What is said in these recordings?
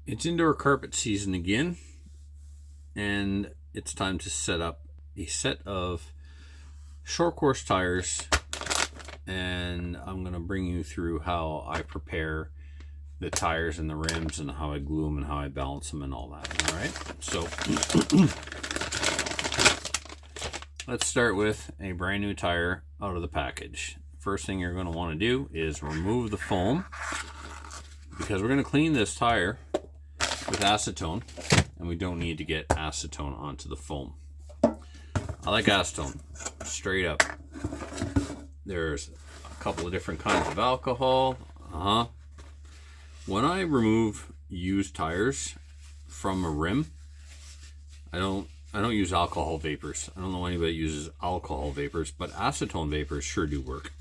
It's indoor carpet season again, and it's time to set up a set of short course tires, and I'm going to bring you through how I prepare the tires and the rims and how I glue them and how I balance them and all that. All right, so let's start with a brand new tire out of the package. First thing you're going to want to do is remove the foam, because we're going to clean this tire with acetone, and we don't need to get acetone onto the foam. I like acetone, straight up. There's a couple of different kinds of alcohol. When I remove used tires from a rim, I don't use alcohol vapors. I don't know anybody uses alcohol vapors, but acetone vapors sure do work.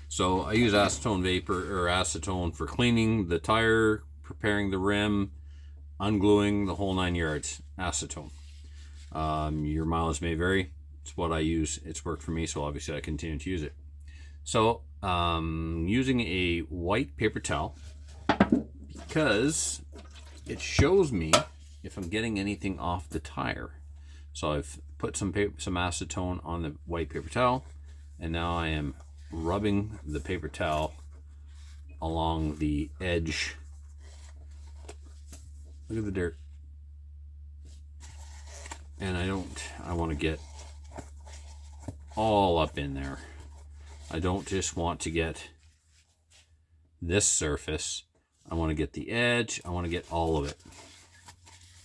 So I use acetone vapor or acetone for cleaning the tire, preparing the rim, ungluing, the whole 9 yards. Acetone. Your mileage may vary. It's what I use. It's worked for me, so obviously I continue to use it. So using a white paper towel, because it shows me if I'm getting anything off the tire. So I've put some acetone on the white paper towel, and now I am rubbing the paper towel along the edge. Look at the dirt. And I want to get all up in there. I don't just want to get this surface. I want to get the edge. I want to get all of it.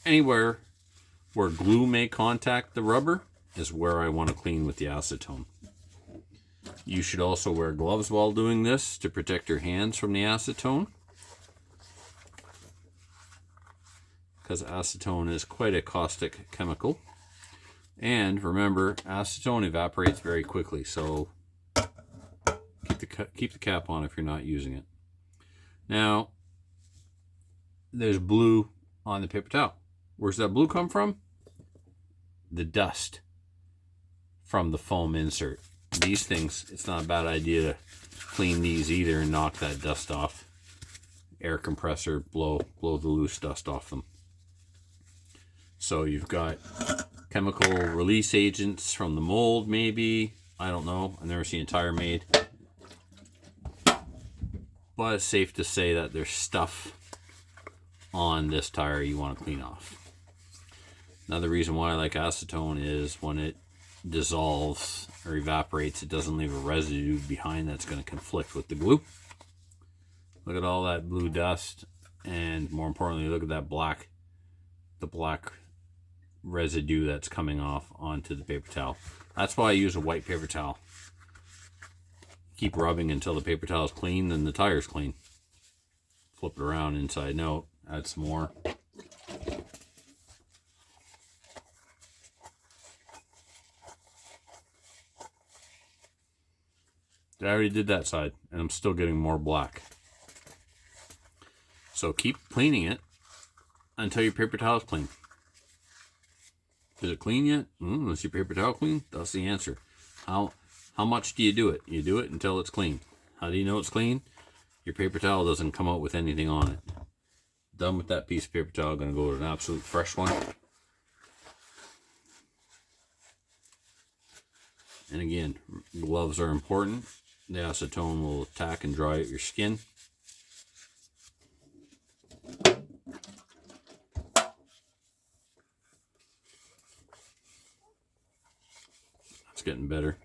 Anywhere where glue may contact the rubber is where I want to clean with the acetone. You should also wear gloves while doing this to protect your hands from the acetone, because acetone is quite a caustic chemical. And remember, acetone evaporates very quickly, so keep the cap on if you're not using it. Now, there's blue on the paper towel. Where's that blue come from? The dust from the foam insert. These things, it's not a bad idea to clean these either and knock that dust off. Air compressor, blow the loose dust off them. So you've got chemical release agents from the mold, maybe. I don't know. I've never seen a tire made. But it's safe to say that there's stuff on this tire you want to clean off. Another reason why I like acetone is when it dissolves or evaporates, it doesn't leave a residue behind that's going to conflict with the glue. Look at all that blue dust, and more importantly, look at that black residue that's coming off onto the paper towel. That's why I use a white paper towel. Keep rubbing until the paper towel is clean and the tire's clean. Flip it around inside out, add some more. I already did that side, and I'm still getting more black. So keep cleaning it until your paper towel is clean. Is it clean yet? Is your paper towel clean? That's the answer. How much do you do it? You do it until it's clean. How do you know it's clean? Your paper towel doesn't come out with anything on it. Done with that piece of paper towel, going to go to an absolute fresh one. And again, gloves are important. The acetone will attack and dry out your skin. It's getting better.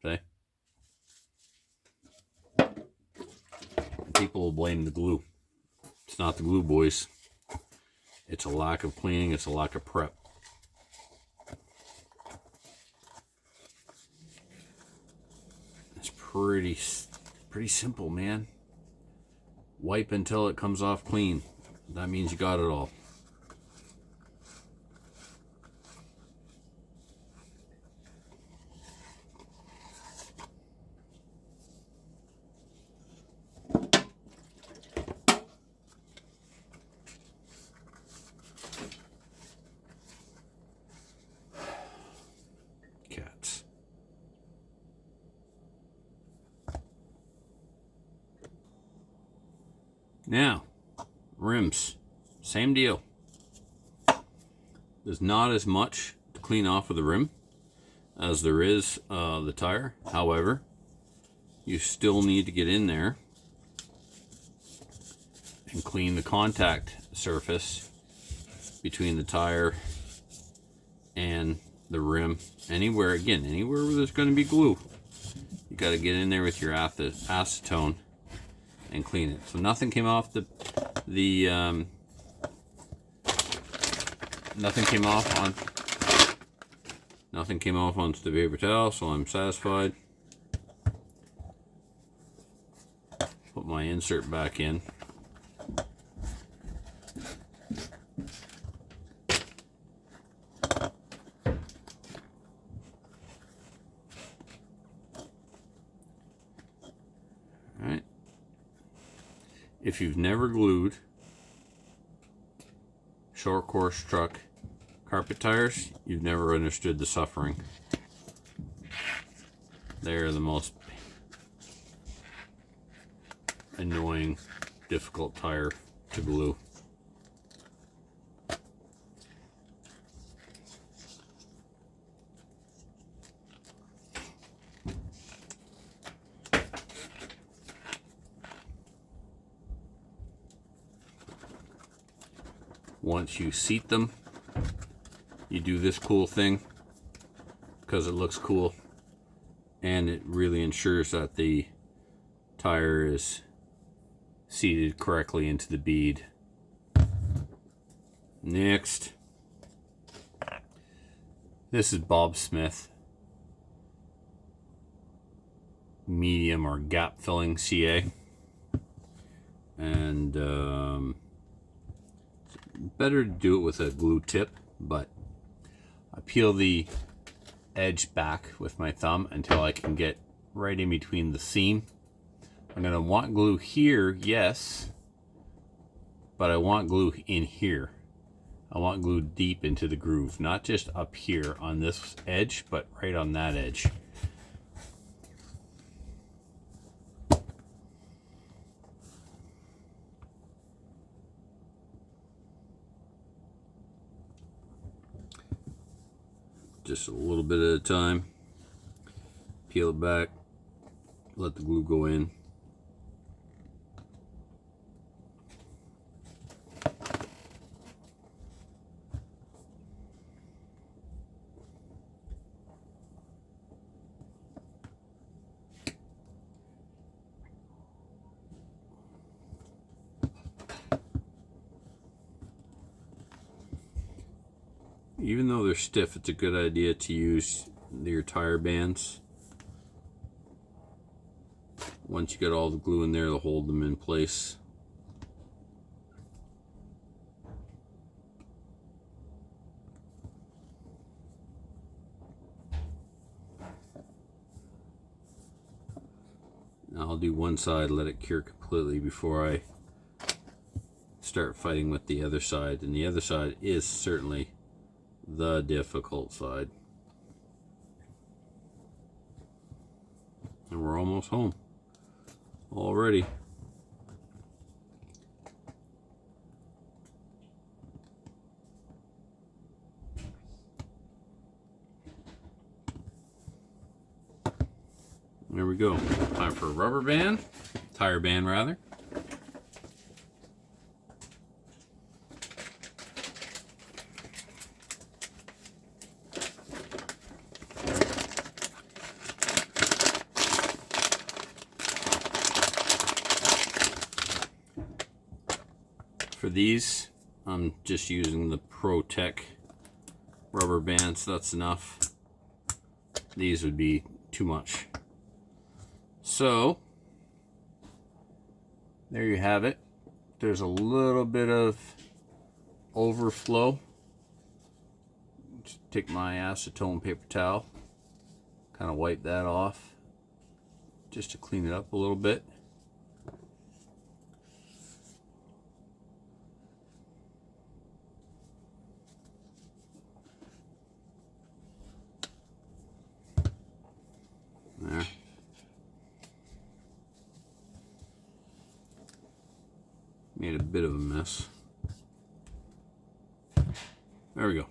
Okay. People will blame the glue. It's not the glue, boys. It's a lack of cleaning. It's a lack of prep. It's pretty simple, man. Wipe until it comes off clean. That means you got it all. Cats. Now, rims, same deal. There's not as much to clean off of the rim as there is the tire. However, you still need to get in there and clean the contact surface between the tire and the rim. Anywhere where there's going to be glue, you got to get in there with your acetone and clean it. So nothing came off nothing came off onto the paper towel, so I'm satisfied. Put my insert back in. Alright. If you've never glued short course truck carpet tires, you've never understood the suffering. They're the most annoying, difficult tire to glue. Once you seat them, you do this cool thing because it looks cool and it really ensures that the tire is seated correctly into the bead. Next, this is Bob Smith medium or gap filling CA, and better to do it with a glue tip, but I peel the edge back with my thumb until I can get right in between the seam. I'm going to want glue here, yes, but I want glue in here. I want glue deep into the groove, not just up here on this edge, but right on that edge. Just a little bit at a time. Peel it back, let the glue go in. Even though they're stiff, it's a good idea to use your tire bands once you get all the glue in there to hold them in place. Now I'll do one side, let it cure completely before I start fighting with the other side, and the other side is certainly the difficult side. And we're almost home already. There we go. Time for a rubber band, tire band rather. For these, I'm just using the ProTech rubber bands. That's enough. These would be too much. So, there you have it. There's a little bit of overflow. Just take my acetone paper towel, kind of wipe that off, just to clean it up a little bit. There. Made a bit of a mess. There we go.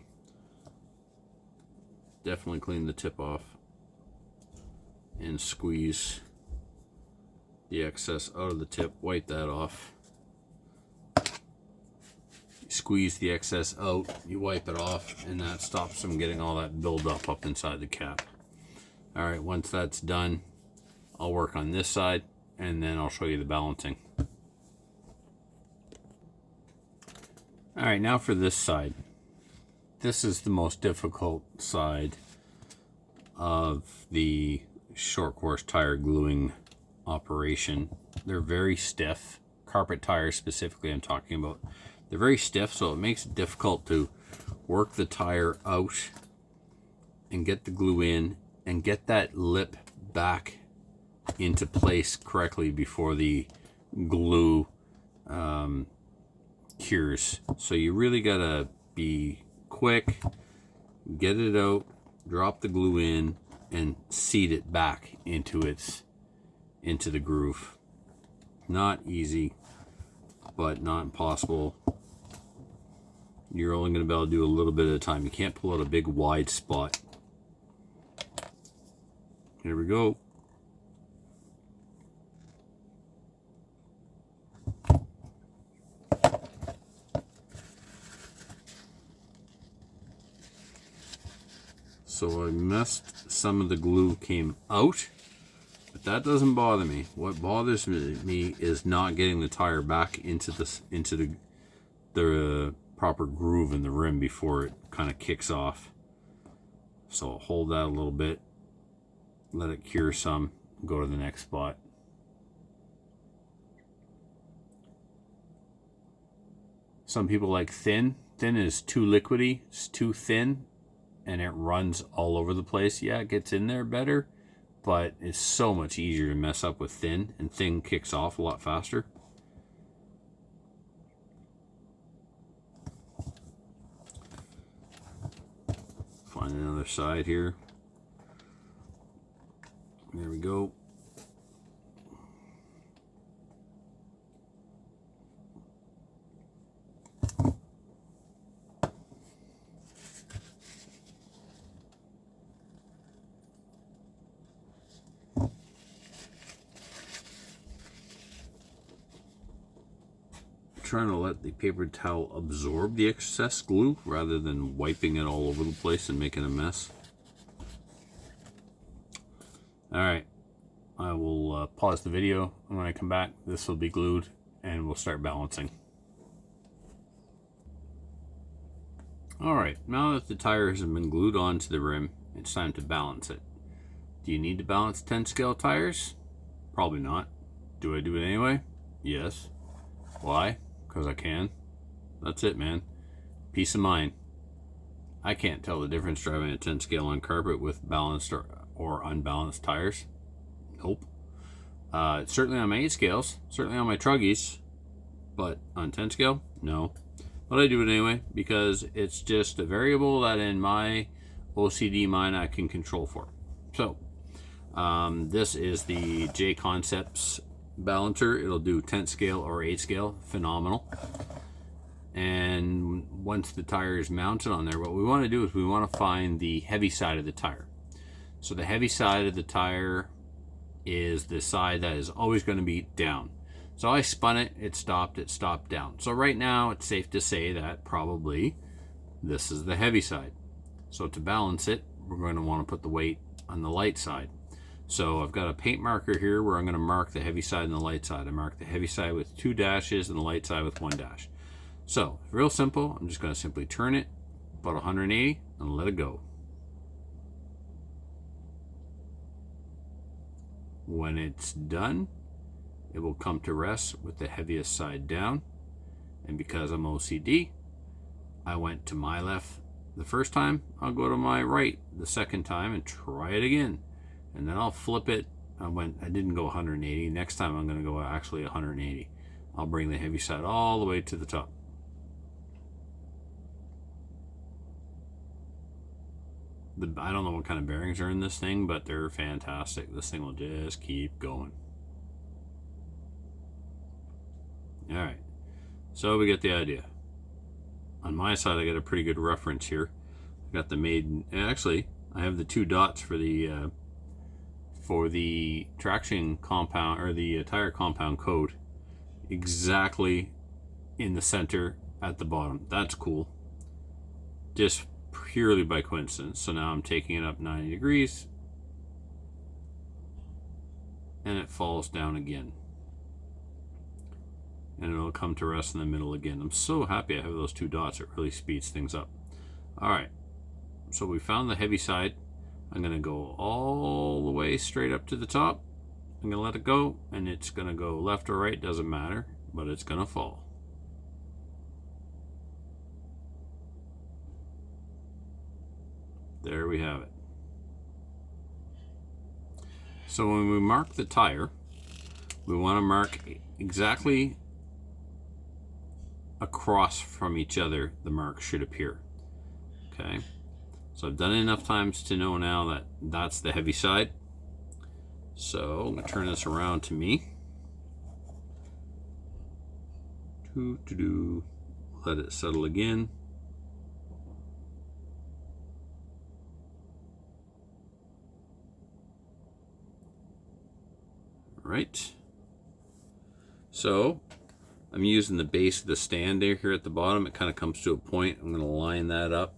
Definitely clean the tip off and squeeze the excess out of the tip. Wipe that off. Squeeze the excess out, you wipe it off, and that stops from getting all that buildup up inside the cap. Alright, once that's done, I'll work on this side, and then I'll show you the balancing. Alright, now for this side. This is the most difficult side of the short course tire gluing operation. They're very stiff. Carpet tires specifically I'm talking about. They're very stiff, so it makes it difficult to work the tire out and get the glue in and get that lip back into place correctly before the glue cures. So you really gotta be quick, get it out, drop the glue in, and seat it back into the groove. Not easy, but not impossible. You're only going to be able to do a little bit at a time. You can't pull out a big wide spot. Here we go. So I messed, some of the glue came out, but that doesn't bother me. What bothers me is not getting the tire back into the proper groove in the rim before it kind of kicks off. So I'll hold that a little bit, let it cure some, go to the next spot. Some people like thin. Thin is too liquidy, it's too thin, and it runs all over the place. Yeah, it gets in there better, but it's so much easier to mess up with thin, and thin kicks off a lot faster. Find another side here. There we go. Trying to let the paper towel absorb the excess glue rather than wiping it all over the place and making a mess. Alright, I will pause the video, and when I come back this will be glued and we'll start balancing. Alright, now that the tires have been glued onto the rim, it's time to balance it. Do you need to balance 10 scale tires? Probably not. Do I do it anyway? Yes. Why? Because I can. That's it, man. Peace of mind. I can't tell the difference driving a 10 scale on carpet with balanced or unbalanced tires. Nope. It's certainly on my 8 scales, certainly on my truggies, but on 10 scale, no. But I do it anyway because it's just a variable that in my OCD mind I can control for. So this is the J Concepts balancer. It'll do 10 scale or 8 scale. Phenomenal. And once the tire is mounted on there, what we want to do is we want to find the heavy side of the tire. So the heavy side of the tire is the side that is always going to be down. So I spun it, it stopped down. So right now it's safe to say that probably this is the heavy side. So to balance it, we're going to want to put the weight on the light side. So I've got a paint marker here where I'm going to mark the heavy side and the light side. I mark the heavy side with 2 dashes and the light side with 1 dash. So real simple, I'm just going to simply turn it about 180 and let it go. When it's done, it will come to rest with the heaviest side down. And because I'm OCD, I went to my left the first time, I'll go to my right the second time and try it again. And then I'll flip it. I didn't go 180. Next time I'm going to go actually 180. I'll bring the heavy side all the way to the top. I don't know what kind of bearings are in this thing, but they're fantastic. This thing will just keep going. Alright, So we get the idea. On my side, I got a pretty good reference here. I got the made, actually, I have the 2 dots for the traction compound, or the tire compound code, exactly in the center at the bottom. That's cool. Just purely by coincidence. So now I'm taking it up 90 degrees and it falls down again. And it'll come to rest in the middle again. I'm so happy I have those 2 dots. It really speeds things up. All right. So we found the heavy side. I'm going to go all the way straight up to the top. I'm going to let it go, and it's going to go left or right, doesn't matter, but it's going to fall. There we have it. So when we mark the tire, we want to mark exactly across from each other. The mark should appear. Okay. So I've done it enough times to know now that that's the heavy side. So I'm going to turn this around to me. Let it settle again. All right. So I'm using the base of the stand here at the bottom. It kind of comes to a point. I'm going to line that up.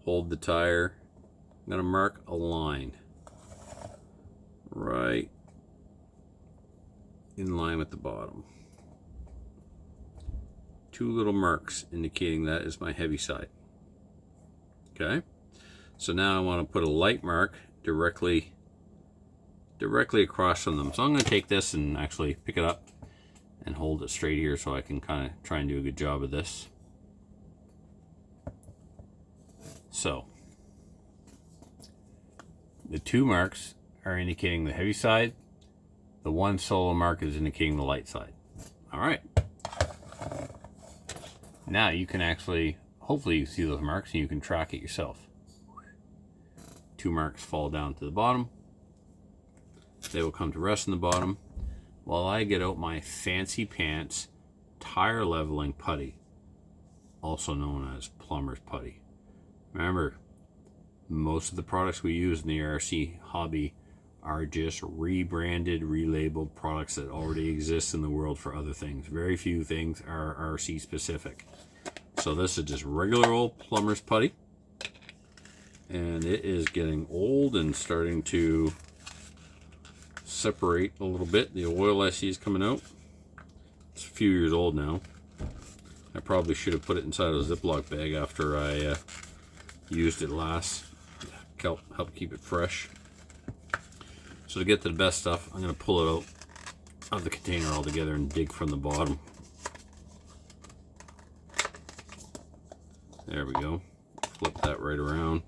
Hold the tire. I'm going to mark a line right in line with the bottom. 2 little marks indicating that is my heavy side. Okay, so now I want to put a light mark directly across from them. So I'm going to take this and actually pick it up and hold it straight here so I can kind of try and do a good job of this. So the 2 marks are indicating the heavy side. The 1 solo mark is indicating the light side. All right. Now you can actually, hopefully you see those marks and you can track it yourself. 2 marks fall down to the bottom. They will come to rest in the bottom while I get out my fancy pants tire leveling putty, also known as plumber's putty. Remember, most of the products we use in the RC hobby are just rebranded, relabeled products that already exist in the world for other things. Very few things are RC specific. So this is just regular old plumber's putty. And it is getting old and starting to separate a little bit. The oil I see is coming out. It's a few years old now. I probably should have put it inside a Ziploc bag after I used it last. Help keep it fresh. So to get to the best stuff, I'm going to pull it out of the container altogether and dig from the bottom. There we go. Flip that right around.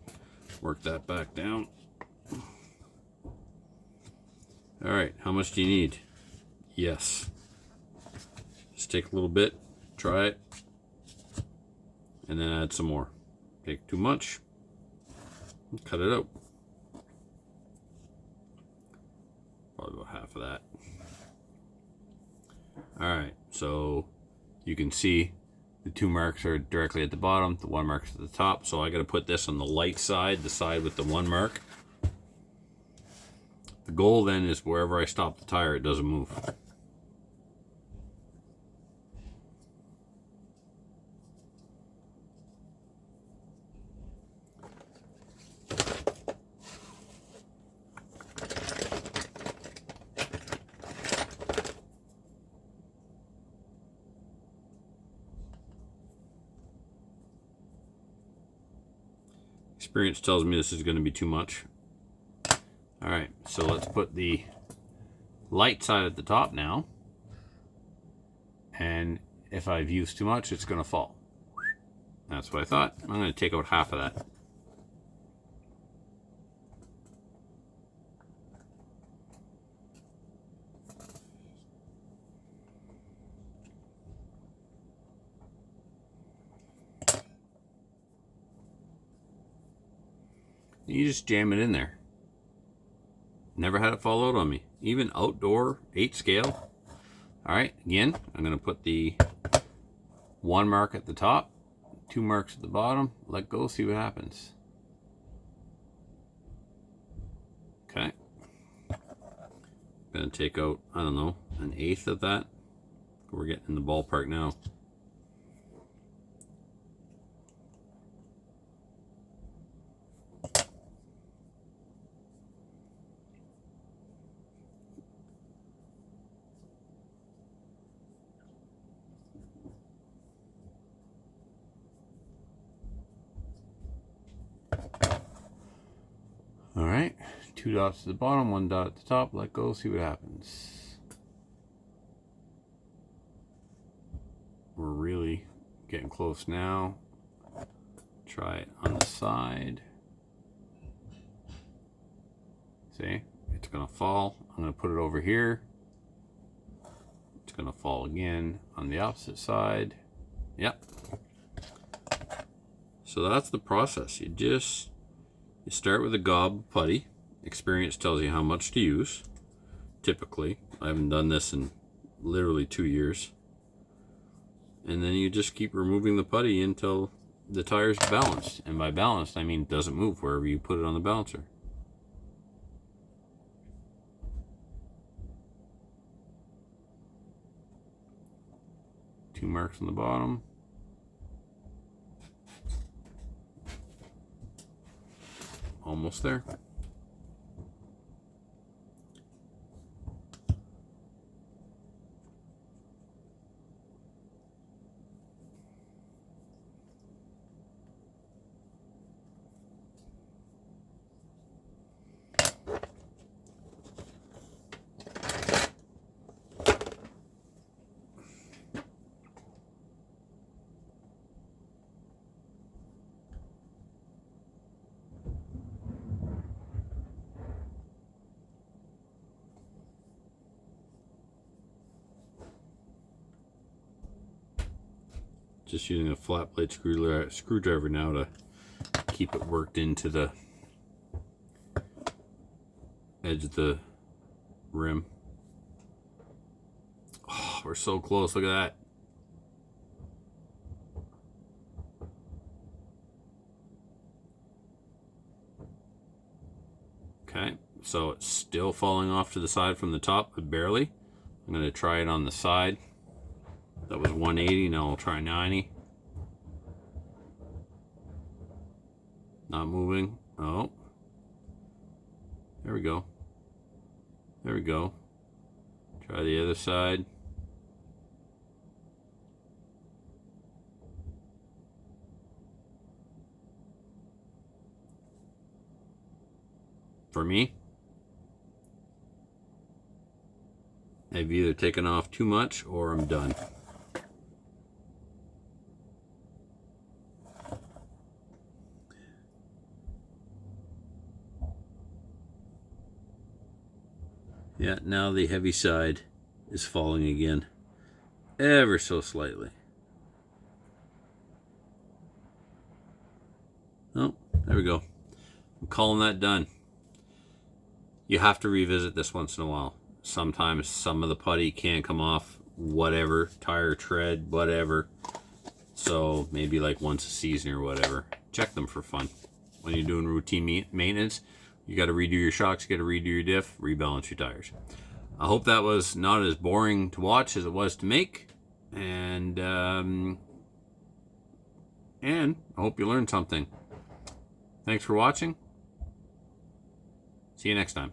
Work that back down. All right, how much do you need? Yes. Just take a little bit, try it, and then add some more. Take too much, cut it out. Probably about half of that. All right, so you can see the 2 marks are directly at the bottom, the 1 mark's at the top. So I got to put this on the light side, the side with the 1 mark. The goal then is wherever I stop the tire, it doesn't move. Experience tells me this is going to be too much. All right, so let's put the light side at the top now. And if I've used too much, it's going to fall. That's what I thought. I'm going to take out half of that. You just jam it in there. Never had it fall out on me. Even outdoor 8 scale. All right, again, I'm going to put the 1 mark at the top, 2 marks at the bottom. Let go, see what happens. Okay. Gonna take out, I don't know, 1/8 of that. We're getting in the ballpark now. All right, 2 dots to the bottom, 1 dot at the top. Let go, see what happens. We're really getting close now. Try it on the side. See, it's gonna fall. I'm gonna put it over here. It's gonna fall again on the opposite side. Yep. So that's the process. You start with a gob of putty. Experience tells you how much to use. Typically, I haven't done this in literally 2 years. And then you just keep removing the putty until the tire's balanced. And by balanced, I mean it doesn't move wherever you put it on the balancer. Two marks on the bottom. Almost there. Just using a flat blade screwdriver now to keep it worked into the edge of the rim. Oh, we're so close, look at that. Okay, so it's still falling off to the side from the top, but barely. I'm going to try it on the side. That was 180, now I'll try 90. Not moving. Oh. There we go. There we go. Try the other side. For me, I've either taken off too much or I'm done. Yeah, now the heavy side is falling again, ever so slightly. Oh, there we go. I'm calling that done. You have to revisit this once in a while. Sometimes some of the putty can't come off, whatever, tire tread, whatever. So maybe like once a season or whatever. Check them for fun. When you're doing routine maintenance, you got to redo your shocks, you got to redo your diff, rebalance your tires. I hope that was not as boring to watch as it was to make. And I hope you learned something. Thanks for watching. See you next time.